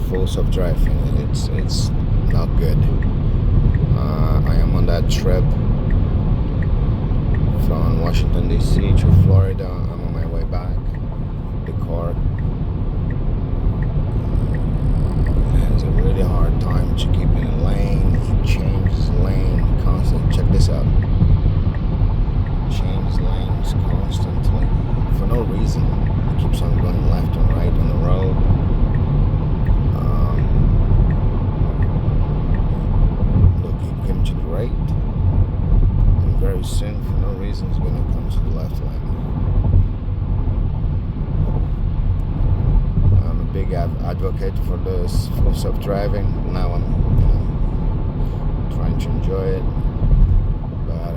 full self-driving. It's not good. I am on that trip from Washington DC to Florida. I'm on my way back. The car has a really hard time to keep in a lane. He changes lane constantly. Check this out. Changes lanes constantly for no reason. He keeps on going left and right on the road. Look, he came to the right, and very soon, for no reason, he's going to come to the left lane. I'm a big advocate for this full self-driving. Now I'm, trying to enjoy it, but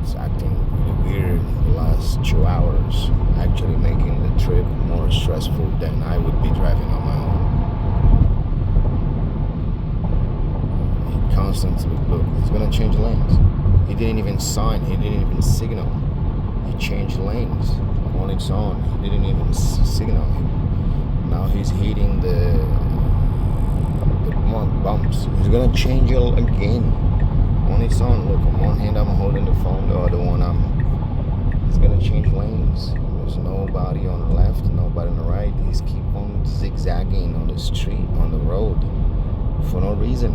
it's acting really weird the last 2 hours, actually making the trip more stressful than I would be driving on my own. He constantly, look, he's gonna change lanes. He didn't even sign, he didn't even signal. He changed lanes on its own. He didn't even signal. Now he's hitting the bumps. He's gonna change it again on its own. Look, on one hand I'm holding the phone, the other one he's gonna change lanes. There's nobody on the left, nobody on the right. He's keep on zigzagging on the street, on the road, for no reason.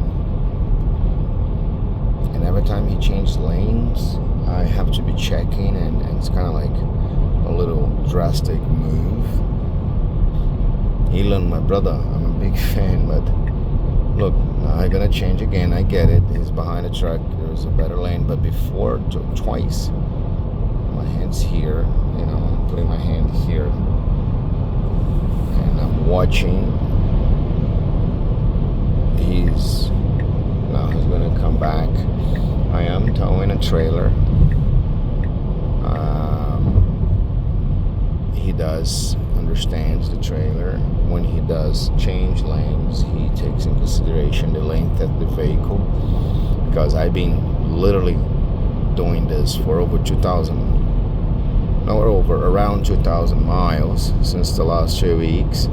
And every time he changes lanes, I have to be checking, and it's kind of like a little drastic move. Elon, my brother, I'm a big fan, but look, now I'm gonna change again. I get it. He's behind a truck. There's a better lane, but before, twice, my hand's here. I'm putting my hand here, and I'm watching. He's gonna come back. I am towing a trailer. He does understands the trailer. When he does change lanes, he takes in consideration the length of the vehicle, because I've been literally doing this for around 2,000 miles since the last 2 weeks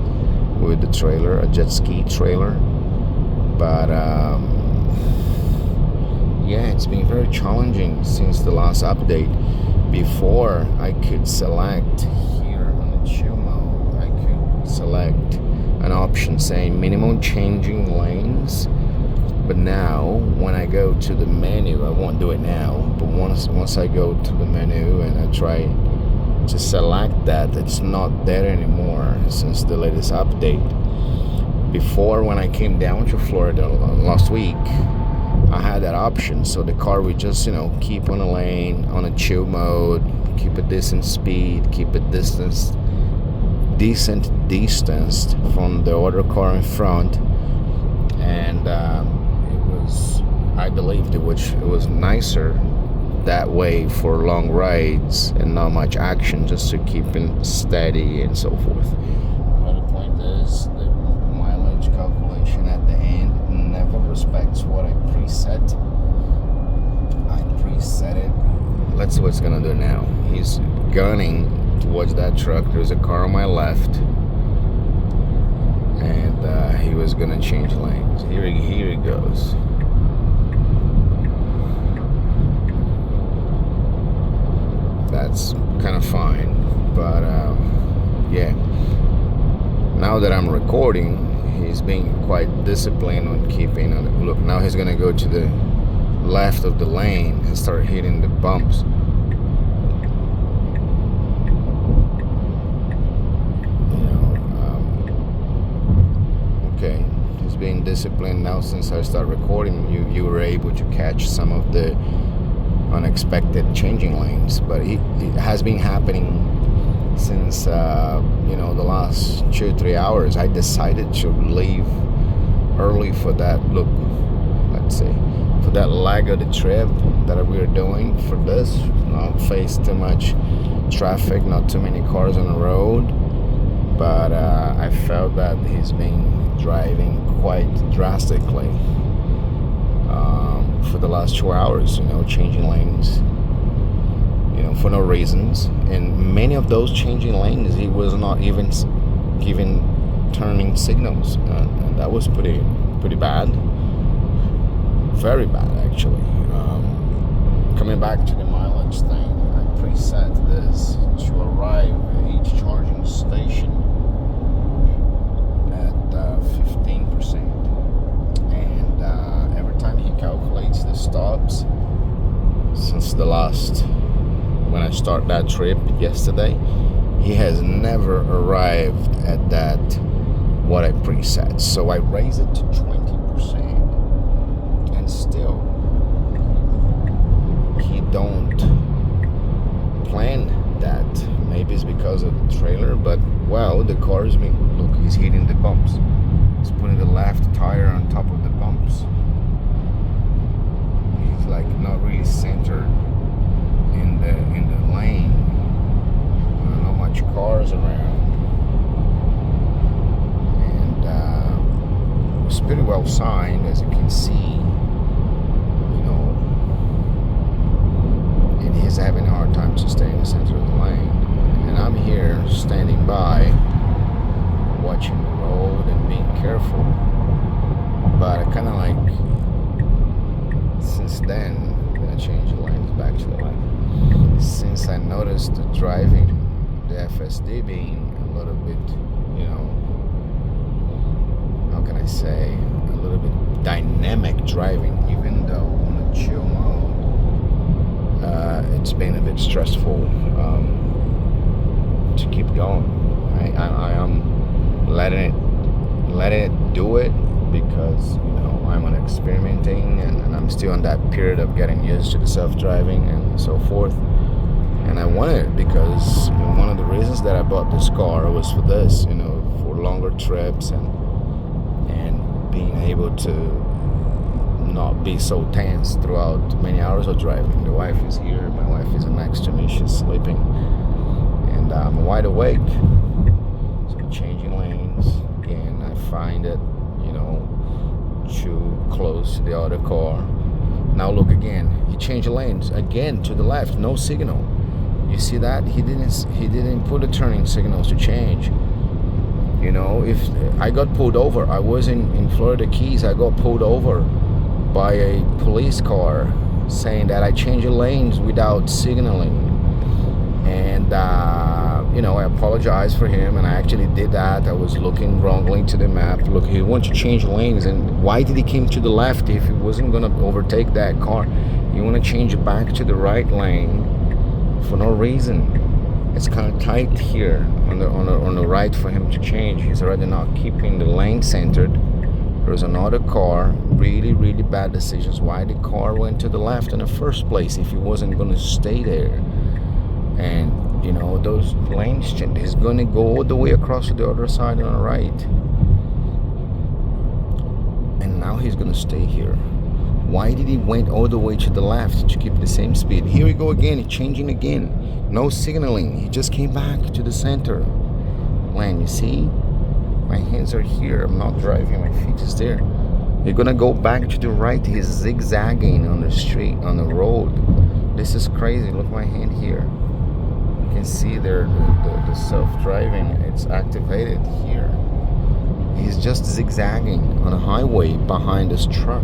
with the trailer, a jet ski trailer. But yeah, it's been very challenging since the last update. Before, I could select here on the chill mode, I could select an option saying minimum changing lanes. But now, when I go to the menu, I won't do it now, but once I go to the menu and I try to select that, it's not there anymore since the latest update. Before, when I came down to Florida last week, I had that option, so the car would just, keep on a lane, on a chill mode, keep a decent speed, keep a decent distance from the other car in front, and I believed it was nicer that way for long rides and not much action, just to keep it steady and so forth. Another point is the mileage calculation at the end never respects what I preset. I preset it. Let's see what's gonna do now. He's gunning towards that truck. There's a car on my left, and he was gonna change lanes. Here he goes. That's kind of fine, but yeah. Now that I'm recording, he's being quite disciplined on keeping on it. Look, now he's gonna go to the left of the lane and start hitting the bumps. Okay, he's being disciplined now. Since I started recording, you were able to catch some of the unexpected changing lanes, but it has been happening since the last 2-3 hours. I decided to leave early for that for that leg of the trip that we were doing, for this not face too much traffic, not too many cars on the road. But I felt that he's been driving quite drastically for the last 2 hours, changing lanes, for no reasons. And many of those changing lanes, he was not even giving turning signals, and that was pretty bad, very bad actually. Coming back to the mileage thing, I preset this to arrive at each charging station at 15%, and every time he calculates the stops since the last, when I start that trip yesterday, he has never arrived at that what I preset. So I raise it to 20%, and still he don't plan that. Maybe it's because of the trailer, but well, the car is being, look, he's hitting the bumps. He's putting the left tire on top of the bumps. He's like not really centered in the lane. Not much cars around, and it's pretty well signed, as you can see, you know, and he's having a hard time to stay in the center of the lane, and I'm here standing by watching the road and being careful. But I kind of like, since then, I'm gonna change the lanes back to the left. Since I noticed the driving, the FSD being a little bit, you know, how can I say, a little bit dynamic driving, even though on a chill mode, it's been a bit stressful to keep going. I am letting it do it, because, you know, I'm on experimenting, and I'm still on that period of getting used to the self-driving and so forth. And I wanted it because, you know, one of the reasons that I bought this car was for this, you know, for longer trips and being able to not be so tense throughout many hours of driving. The wife is here, my wife is next to me, she's sleeping, and I'm wide awake. So changing lanes again, I find it, you know, too close to the other car. Now look again, he changed lanes again to the left, no signal. You see that? He didn't put the turning signals to change. You know, if I got pulled over, I was in Florida Keys, I got pulled over by a police car saying that I changed lanes without signaling. And, you know, I apologized for him, and I actually did that. I was looking wrongly to the map. Look, he wanted to change lanes, and why did he came to the left if he wasn't going to overtake that car? You want to change it back to the right lane for no reason. It's kind of tight here on the right for him to change. He's already not keeping the lane centered. There's another car, really bad decisions. Why the car went to the left in the first place if he wasn't going to stay there? And, you know, those lanes, he's going to go all the way across to the other side on the right. And now he's going to stay here. Why did he went all the way to the left to keep the same speed? Here we go again, he's changing again. No signaling, he just came back to the center lane, you see? My hands are here, I'm not driving, my feet is there. You're gonna go back to the right, he's zigzagging on the street, on the road. This is crazy, look my hand here. You can see there the self-driving, it's activated here. He's just zigzagging on a highway behind this truck.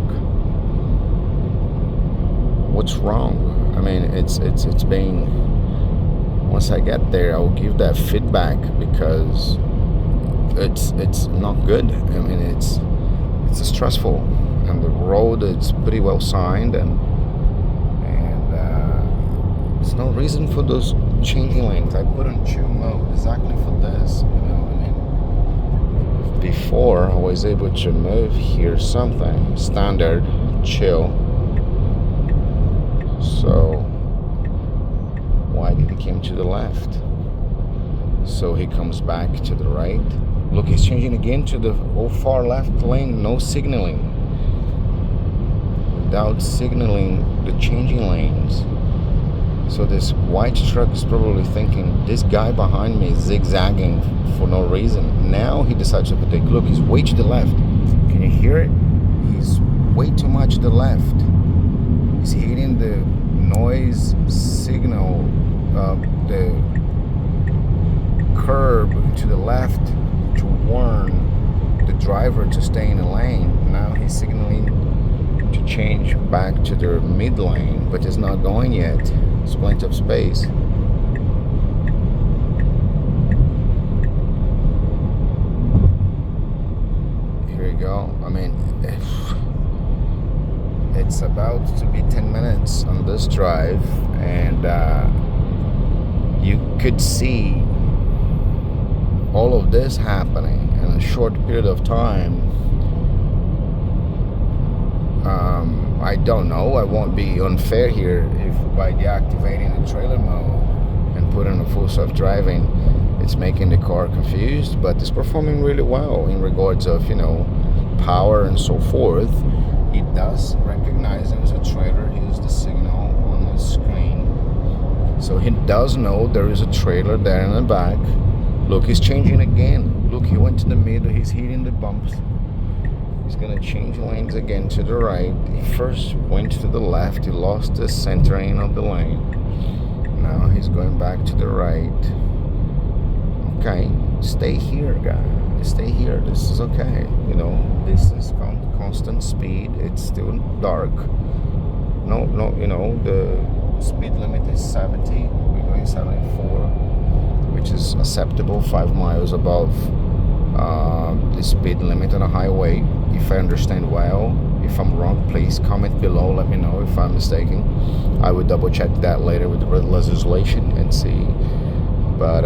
What's wrong? I mean, it's been, once I get there, I'll give that feedback, because it's not good. I mean, it's stressful, and the road is pretty well signed, and there's no reason for those changing lanes. I put on chill mode exactly for this, you know. I mean, before I was able to move here something standard chill. So why did he come to the left? So he comes back to the right. Look, he's changing again to the far left lane, no signaling. Without signaling the changing lanes. So this white truck is probably thinking, this guy behind me is zigzagging for no reason. Now he decides to take, look, he's way to the left. Can you hear it? He's way too much to the left. He's hitting the noise signal, the curb to the left to warn driver to stay in the lane. Now he's signaling to change back to the mid lane, but it's not going yet. There's plenty of space. Here we go. I mean, it's about to be 10 minutes on this drive, and you could see all of this happening in a short period of time. I don't know, I won't be unfair here if by deactivating the trailer mode and putting a full self-driving, it's making the car confused, but it's performing really well in regards of, you know, power and so forth. It does recognize there's a trailer. Here's the signal on the screen. So he does know there is a trailer there in the back. Look, he's changing again. Look, he went to the middle, he's hitting the bumps. He's gonna change lanes again to the right. He first went to the left, he lost the centering of the lane. Now he's going back to the right. Okay, stay here, guy. Stay here, this is okay. You know, this is constant speed, it's still dark. No, you know, the speed limit is 70, we're going 74, which is acceptable, 5 miles above the speed limit on a highway, if I understand well. If I'm wrong, please comment below, let me know if I'm mistaken. I would double check that later with the legislation and see. But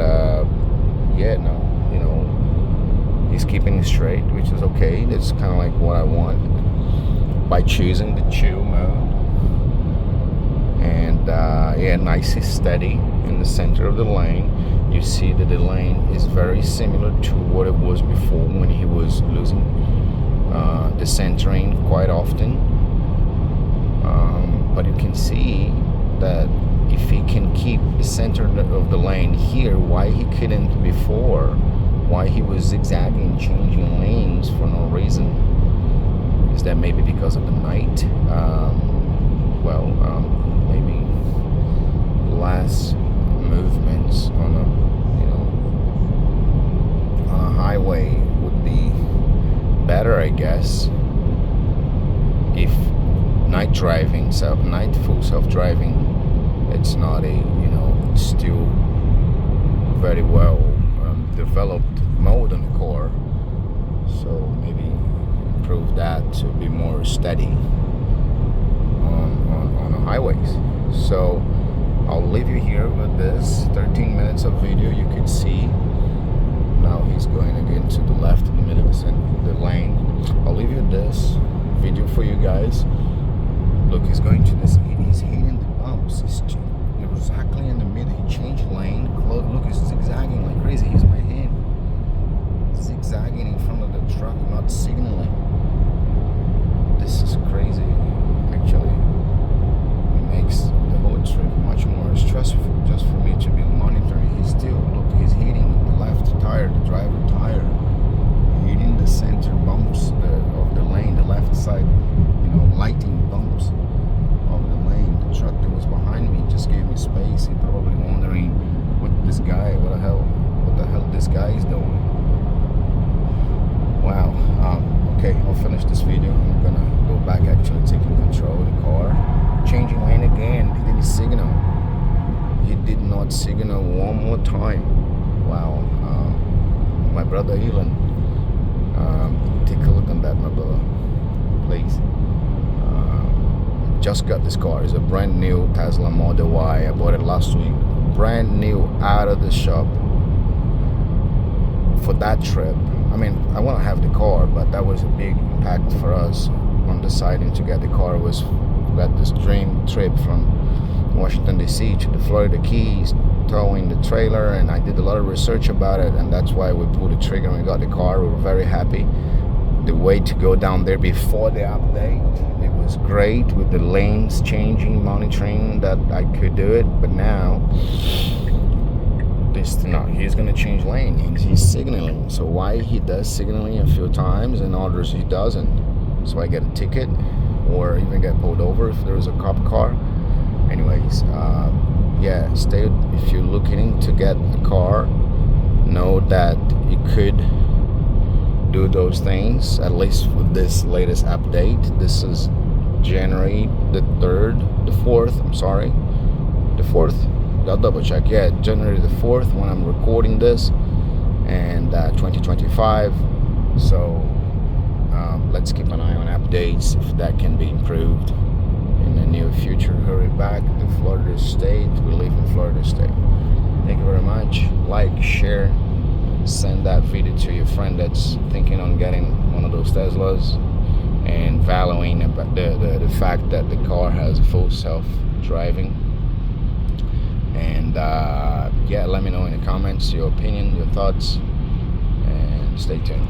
yeah, no, you know, he's keeping it straight, which is okay. That's kind of like what I want by choosing the chill mode. And yeah, nice and steady in the center of the lane. You see that the lane is very similar to what it was before when he was losing the centering quite often. But you can see that if he can keep the center of the lane here, why he couldn't before, why he was zigzagging, changing lanes for no reason. Is that maybe because of the night? Maybe less movements on a, you know, on a highway would be better, I guess. If night driving, night full self-driving, it's not a, you know, still very well developed mode on the car. So maybe improve that to be more steady on the highways. So I'll leave you here with this 13 minutes of video. You can see now he's going again to the left in the middle of the lane. I'll leave you this video for you guys. Look, he's going to this, he's hitting the bumps. He's exactly in the middle. He changed lane. Look, he's zigzagging like crazy. Here's my hand. Zigzagging in front of the truck, not signaling. This is crazy. Actually, it makes the whole trip much more stressful just for me to be monitoring. He's still, look, he's hitting the left tire, the driver tire, hitting the center bumps of the lane, the left side, you know, lighting bumps of the lane. The truck that was behind me just gave me space. He probably wondering what the hell this guy is doing. Wow. Okay, I'll finish this video. I'm gonna go back actually taking control of the car. Changing lane again. He didn't signal. He did not signal one more time. Wow. My brother Elon. Take a look on that, my brother. Please. Just got this car. It's a brand new Tesla Model Y. I bought it last week. Brand new out of the shop. For that trip. I mean, I want to have the car, but that was a big impact for us on deciding to get the car. Was that this dream trip from Washington DC to the Florida Keys, towing the trailer, and I did a lot of research about it, and that's why we pulled the trigger and we got the car. We were very happy. The way to go down there before the update, it was great with the lanes changing, monitoring that I could do it, but now he's gonna change lane and he's signaling. So why he does signaling a few times and others he doesn't? So I get a ticket or even get pulled over if there's a cop car. Anyways, yeah, stay. If you're looking to get a car, know that you could do do those things, at least with this latest update. This is January the 3rd, the 4th, I'm sorry, the 4th. I'll double check. Yeah, January the 4th when I'm recording this, and 2025. So let's keep an eye on updates if that can be improved in the near future. Hurry back to Florida State. We live in Florida State. Thank you very much. Like, share, send that video to your friend that's thinking on getting one of those Teslas, and valuing about the fact that the car has full self-driving. And yeah, let me know in the comments your opinion, your thoughts, and stay tuned.